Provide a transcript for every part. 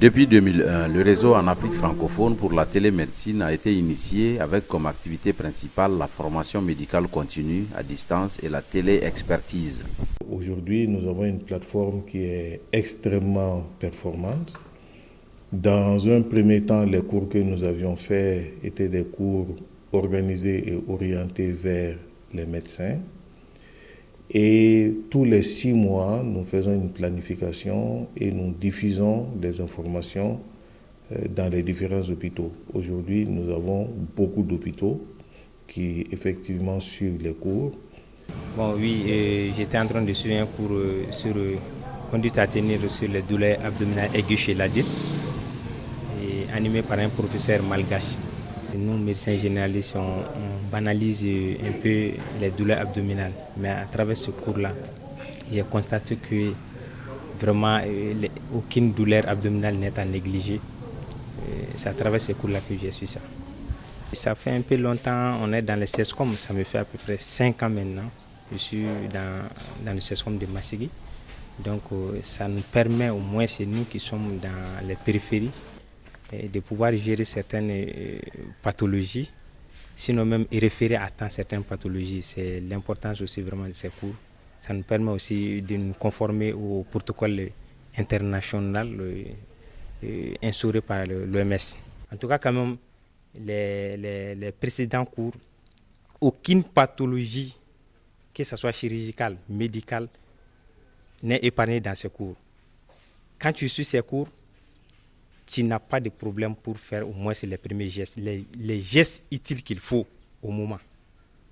Depuis 2001, le réseau en Afrique francophone pour la télémédecine a été initié avec comme activité principale la formation médicale continue à distance et la télé-expertise. Aujourd'hui, nous avons une plateforme qui est extrêmement performante. Dans un premier temps, les cours que nous avions faits étaient des cours organisés et orientés vers les médecins. Et tous les 6 mois, nous faisons une planification et nous diffusons des informations dans les différents hôpitaux. Aujourd'hui, nous avons beaucoup d'hôpitaux qui effectivement suivent les cours. Bon, oui, j'étais en train de suivre un cours sur conduite à tenir sur les douleurs abdominales aiguës chez l'adulte, animé par un professeur malgache. Nous, médecins généralistes, on banalise un peu les douleurs abdominales. Mais à travers ce cours-là, j'ai constaté que vraiment aucune douleur abdominale n'est à négliger. C'est à travers ce cours-là que j'ai su ça. Ça fait un peu longtemps, on est dans le CESCOM, ça me fait à peu près 5 ans maintenant. Je suis dans le CESCOM de Massigui. Donc ça nous permet, au moins c'est nous qui sommes dans les périphéries, de pouvoir gérer certaines pathologies, sinon même référer à temps certaines pathologies. C'est l'importance aussi vraiment de ces cours. Ça nous permet aussi de nous conformer au protocole international instauré par l'OMS. En tout cas, quand même, les précédents cours, aucune pathologie, que ce soit chirurgicale, médicale, n'est épargnée dans ces cours. Quand tu suis ces cours, tu n'as pas de problème pour faire au moins les premiers gestes, les gestes utiles qu'il faut au moment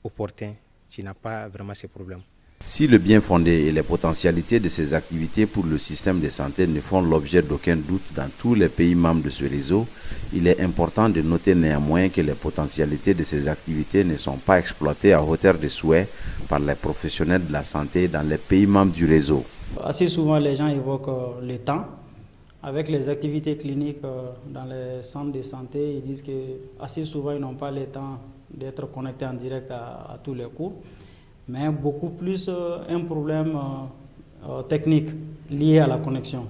opportun. Tu n'as pas vraiment ces problèmes. Si le bien fondé et les potentialités de ces activités pour le système de santé ne font l'objet d'aucun doute dans tous les pays membres de ce réseau, il est important de noter néanmoins que les potentialités de ces activités ne sont pas exploitées à hauteur de souhait par les professionnels de la santé dans les pays membres du réseau. Assez souvent, les gens évoquent le temps. Avec les activités cliniques dans les centres de santé, ils disent que assez souvent, ils n'ont pas le temps d'être connectés en direct à tous les cours, mais beaucoup plus un problème technique lié à la connexion.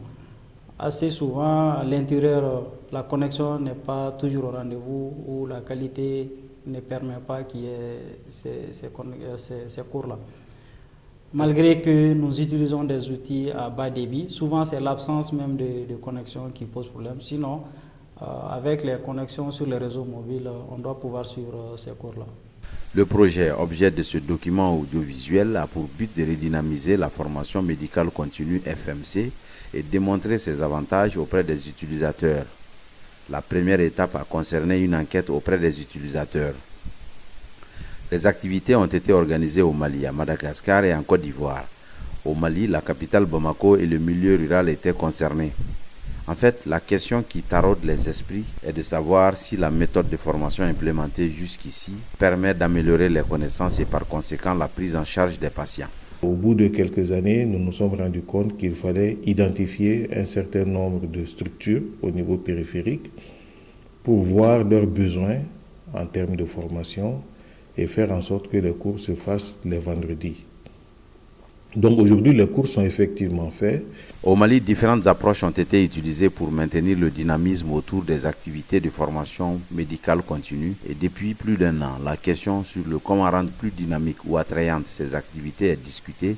Assez souvent, à l'intérieur, la connexion n'est pas toujours au rendez-vous ou la qualité ne permet pas qu'il y ait ces cours-là. Malgré que nous utilisons des outils à bas débit, souvent c'est l'absence même de connexion qui pose problème. Sinon, avec les connexions sur les réseaux mobiles, on doit pouvoir suivre ces cours-là. Le projet, objet de ce document audiovisuel, a pour but de redynamiser la formation médicale continue FMC et démontrer ses avantages auprès des utilisateurs. La première étape a concerné une enquête auprès des utilisateurs. Les activités ont été organisées au Mali, à Madagascar et en Côte d'Ivoire. Au Mali, la capitale Bamako et le milieu rural étaient concernés. En fait, la question qui taraude les esprits est de savoir si la méthode de formation implémentée jusqu'ici permet d'améliorer les connaissances et par conséquent la prise en charge des patients. Au bout de quelques années, nous nous sommes rendus compte qu'il fallait identifier un certain nombre de structures au niveau périphérique pour voir leurs besoins en termes de formation et faire en sorte que les cours se fassent les vendredis. Donc aujourd'hui, les cours sont effectivement faits. Au Mali, différentes approches ont été utilisées pour maintenir le dynamisme autour des activités de formation médicale continue. Et depuis plus d'1 an, la question sur le comment rendre plus dynamique ou attrayante ces activités est discutée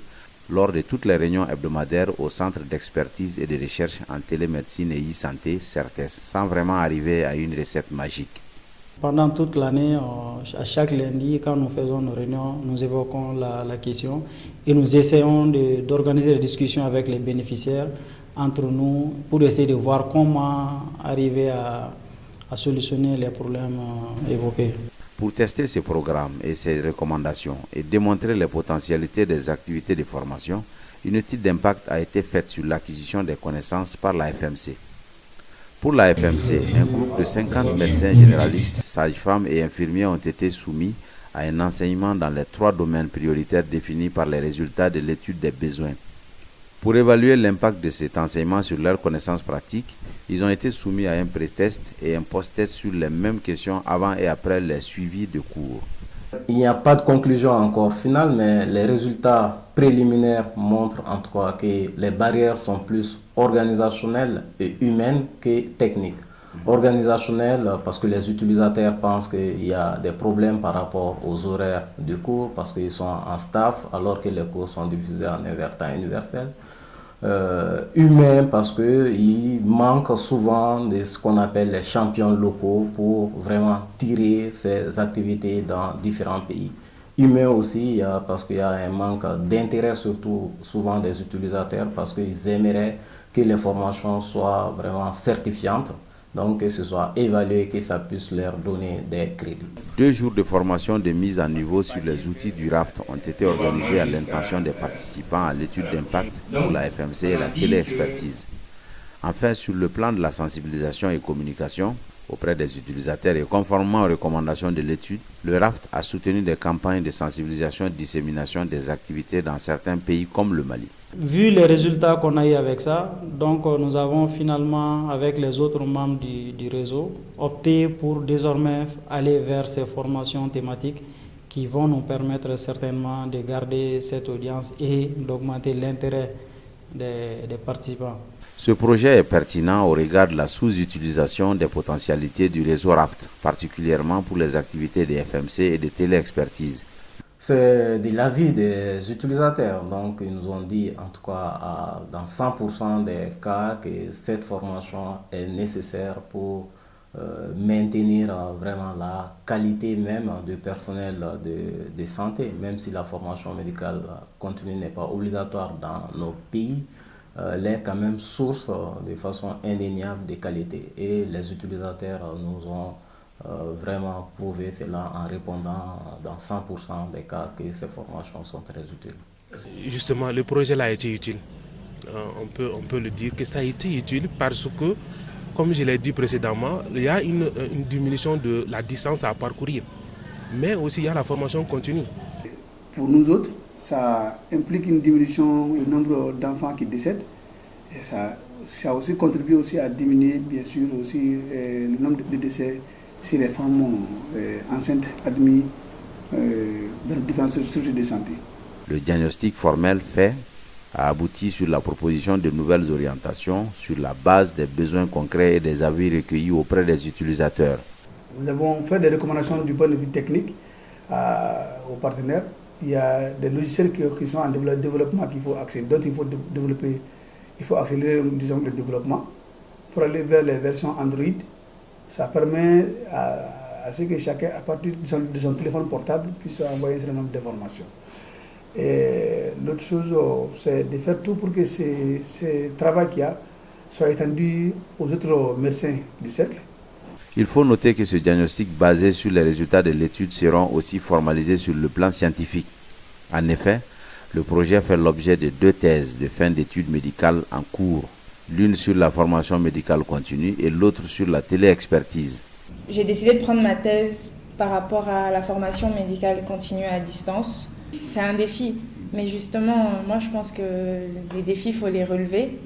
lors de toutes les réunions hebdomadaires au Centre d'expertise et de recherche en télémédecine et e-santé, CERTES, sans vraiment arriver à une recette magique. Pendant toute l'année, à chaque lundi, quand nous faisons nos réunions, nous évoquons la question et nous essayons d'organiser des discussions avec les bénéficiaires entre nous pour essayer de voir comment arriver à solutionner les problèmes évoqués. Pour tester ce programme et ses recommandations et démontrer les potentialités des activités de formation, une étude d'impact a été faite sur l'acquisition des connaissances par la FMC. Pour la FMC, un groupe de 50 médecins généralistes, sages-femmes et infirmiers ont été soumis à un enseignement dans les 3 domaines prioritaires définis par les résultats de l'étude des besoins. Pour évaluer l'impact de cet enseignement sur leurs connaissances pratiques, ils ont été soumis à un pré-test et un post-test sur les mêmes questions avant et après les suivis de cours. Il n'y a pas de conclusion encore finale, mais les résultats préliminaires montrent en tout cas que les barrières sont plus organisationnelle et humaine que technique. Organisationnelle parce que les utilisateurs pensent qu'il y a des problèmes par rapport aux horaires du cours parce qu'ils sont en staff alors que les cours sont diffusés en temps universel. Humain parce qu'il manque souvent de ce qu'on appelle les champions locaux pour vraiment tirer ces activités dans différents pays. Humain aussi parce qu'il y a un manque d'intérêt surtout souvent des utilisateurs parce qu'ils aimeraient que les formations soient vraiment certifiantes, donc que ce soit évalué, que ça puisse leur donner des crédits. 2 jours de formation de mise à niveau sur les outils du RAFT ont été organisés à l'intention des participants à l'étude d'impact pour la FMC et la téléexpertise. Enfin, sur le plan de la sensibilisation et communication auprès des utilisateurs et conformément aux recommandations de l'étude, le RAFT a soutenu des campagnes de sensibilisation et de dissémination des activités dans certains pays comme le Mali. Vu les résultats qu'on a eu avec ça, donc nous avons finalement, avec les autres membres du réseau, opté pour désormais aller vers ces formations thématiques qui vont nous permettre certainement de garder cette audience et d'augmenter l'intérêt des participants. Ce projet est pertinent au regard de la sous-utilisation des potentialités du réseau RAFT, particulièrement pour les activités de FMC et de téléexpertise. C'est de l'avis des utilisateurs. Donc, ils nous ont dit, en tout cas, dans 100% des cas, que cette formation est nécessaire pour maintenir vraiment la qualité même du personnel de santé, même si la formation médicale continue n'est pas obligatoire dans nos pays. Elle est quand même source de façon indéniable de qualité. Et les utilisateurs nous ont vraiment prouvé cela en répondant dans 100% des cas que ces formations sont très utiles. Justement, le projet là a été utile. On peut le dire que ça a été utile parce que, comme je l'ai dit précédemment, il y a une diminution de la distance à parcourir. Mais aussi, il y a la formation continue. Pour nous autres, ça implique une diminution du nombre d'enfants qui décèdent. Et ça aussi contribue aussi à diminuer, bien sûr, aussi le nombre de décès si les femmes enceintes admises dans différentes structures de santé. Le diagnostic formel fait a abouti sur la proposition de nouvelles orientations sur la base des besoins concrets et des avis recueillis auprès des utilisateurs. Nous avons fait des recommandations du point de vue technique aux partenaires. Il y a des logiciels qui sont en développement qu'il faut accélérer, d'autres il faut développer. Il faut accélérer, disons, le développement pour aller vers les versions Android. Ça permet à ce que chacun, à partir de son téléphone portable, puisse envoyer un certain nombre d'informations. Et l'autre chose, c'est de faire tout pour que ce travail qu'il y a soit étendu aux autres médecins du cercle. Il faut noter que ce diagnostic basé sur les résultats de l'étude seront aussi formalisés sur le plan scientifique. En effet, le projet fait l'objet de 2 thèses de fin d'études médicales en cours, l'une sur la formation médicale continue et l'autre sur la téléexpertise. J'ai décidé de prendre ma thèse par rapport à la formation médicale continue à distance. C'est un défi, mais justement, moi je pense que les défis, il faut les relever.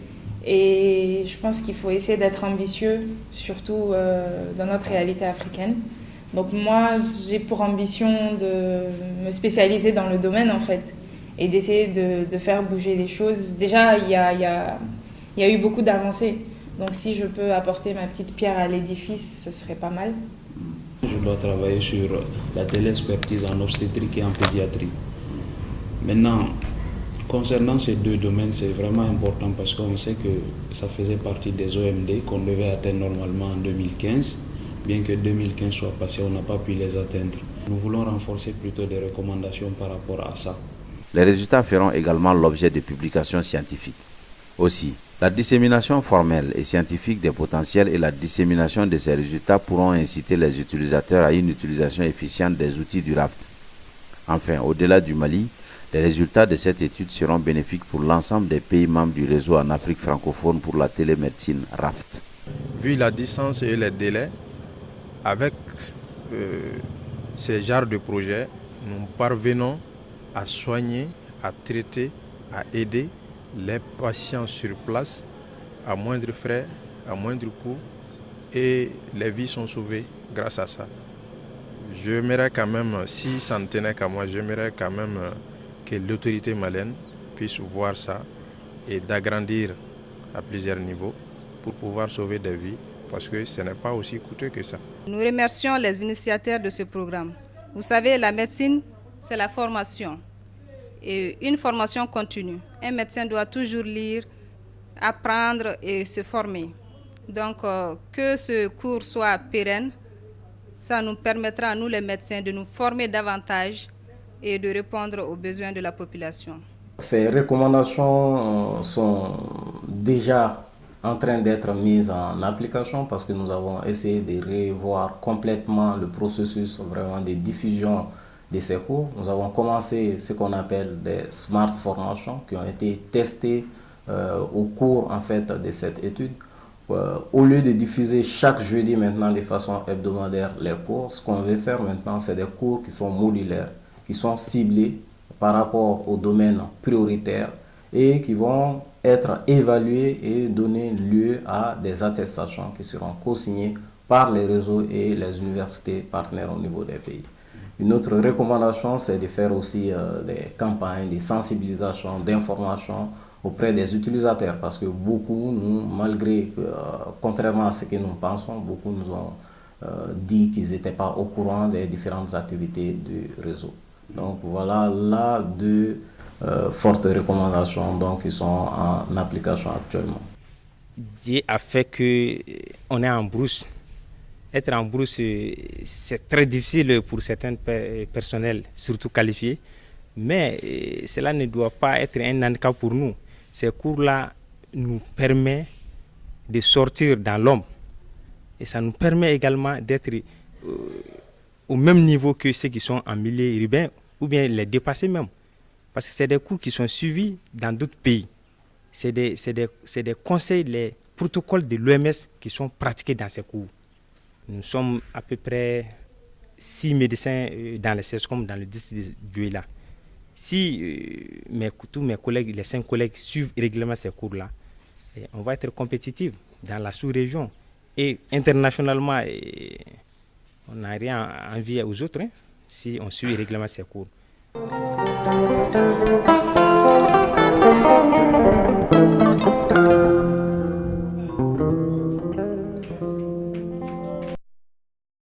Et je pense qu'il faut essayer d'être ambitieux, surtout dans notre réalité africaine. Donc moi, j'ai pour ambition de me spécialiser dans le domaine en fait, et d'essayer de faire bouger les choses. Déjà, il y a eu beaucoup d'avancées. Donc si je peux apporter ma petite pierre à l'édifice, ce serait pas mal. Je dois travailler sur la téléexpertise en obstétrique et en pédiatrie. Maintenant, concernant ces 2 domaines, c'est vraiment important parce qu'on sait que ça faisait partie des OMD qu'on devait atteindre normalement en 2015. Bien que 2015 soit passé, on n'a pas pu les atteindre. Nous voulons renforcer plutôt des recommandations par rapport à ça. Les résultats feront également l'objet de publications scientifiques. Aussi, la dissémination formelle et scientifique des potentiels et la dissémination de ces résultats pourront inciter les utilisateurs à une utilisation efficiente des outils du RAFT. Enfin, au-delà du Mali, les résultats de cette étude seront bénéfiques pour l'ensemble des pays membres du réseau en Afrique francophone pour la télémédecine RAFT. Vu la distance et les délais, avec ces genres de projets, nous parvenons à soigner, à traiter, à aider les patients sur place à moindre frais, à moindre coût, et les vies sont sauvées grâce à ça. J'aimerais quand même, si ça ne tenait qu'à moi, j'aimerais quand même que l'autorité malienne puisse voir ça et d'agrandir à plusieurs niveaux pour pouvoir sauver des vies, parce que ce n'est pas aussi coûteux que ça. Nous remercions les initiateurs de ce programme. Vous savez, la médecine, c'est la formation. Et une formation continue. Un médecin doit toujours lire, apprendre et se former. Donc, que ce cours soit pérenne, ça nous permettra à nous les médecins de nous former davantage et de répondre aux besoins de la population. Ces recommandations sont déjà en train d'être mises en application parce que nous avons essayé de revoir complètement le processus vraiment de diffusion de ces cours. Nous avons commencé ce qu'on appelle des smart formations qui ont été testées au cours en fait de cette étude. Au lieu de diffuser chaque jeudi maintenant de façon hebdomadaire les cours, ce qu'on veut faire maintenant, c'est des cours qui sont modulaires, qui sont ciblés par rapport aux domaines prioritaires et qui vont être évalués et donner lieu à des attestations qui seront co-signées par les réseaux et les universités partenaires au niveau des pays. Une autre recommandation, c'est de faire aussi des campagnes de sensibilisation, d'information auprès des utilisateurs parce que beaucoup, malgré, contrairement à ce que nous pensons, beaucoup nous ont dit qu'ils n'étaient pas au courant des différentes activités du réseau. Donc voilà là deux fortes recommandations donc, qui sont en application actuellement. Dieu a fait qu'on est en brousse. Être en brousse, c'est très difficile pour certains personnels, surtout qualifiés, mais cela ne doit pas être un handicap pour nous. Ces cours-là nous permettent de sortir dans l'ombre et ça nous permet également d'être au même niveau que ceux qui sont en milieu urbain ou bien les dépasser même. Parce que c'est des cours qui sont suivis dans d'autres pays. C'est des conseils, les protocoles de l'OMS qui sont pratiqués dans ces cours. Nous sommes à peu près 6 médecins dans les CESCOM, dans le district de Djouila. Si tous mes collègues, les 5 collègues suivent régulièrement ces cours-là, on va être compétitifs dans la sous-région et internationalement. On n'a rien à envier aux autres si on suit régulièrement ces cours.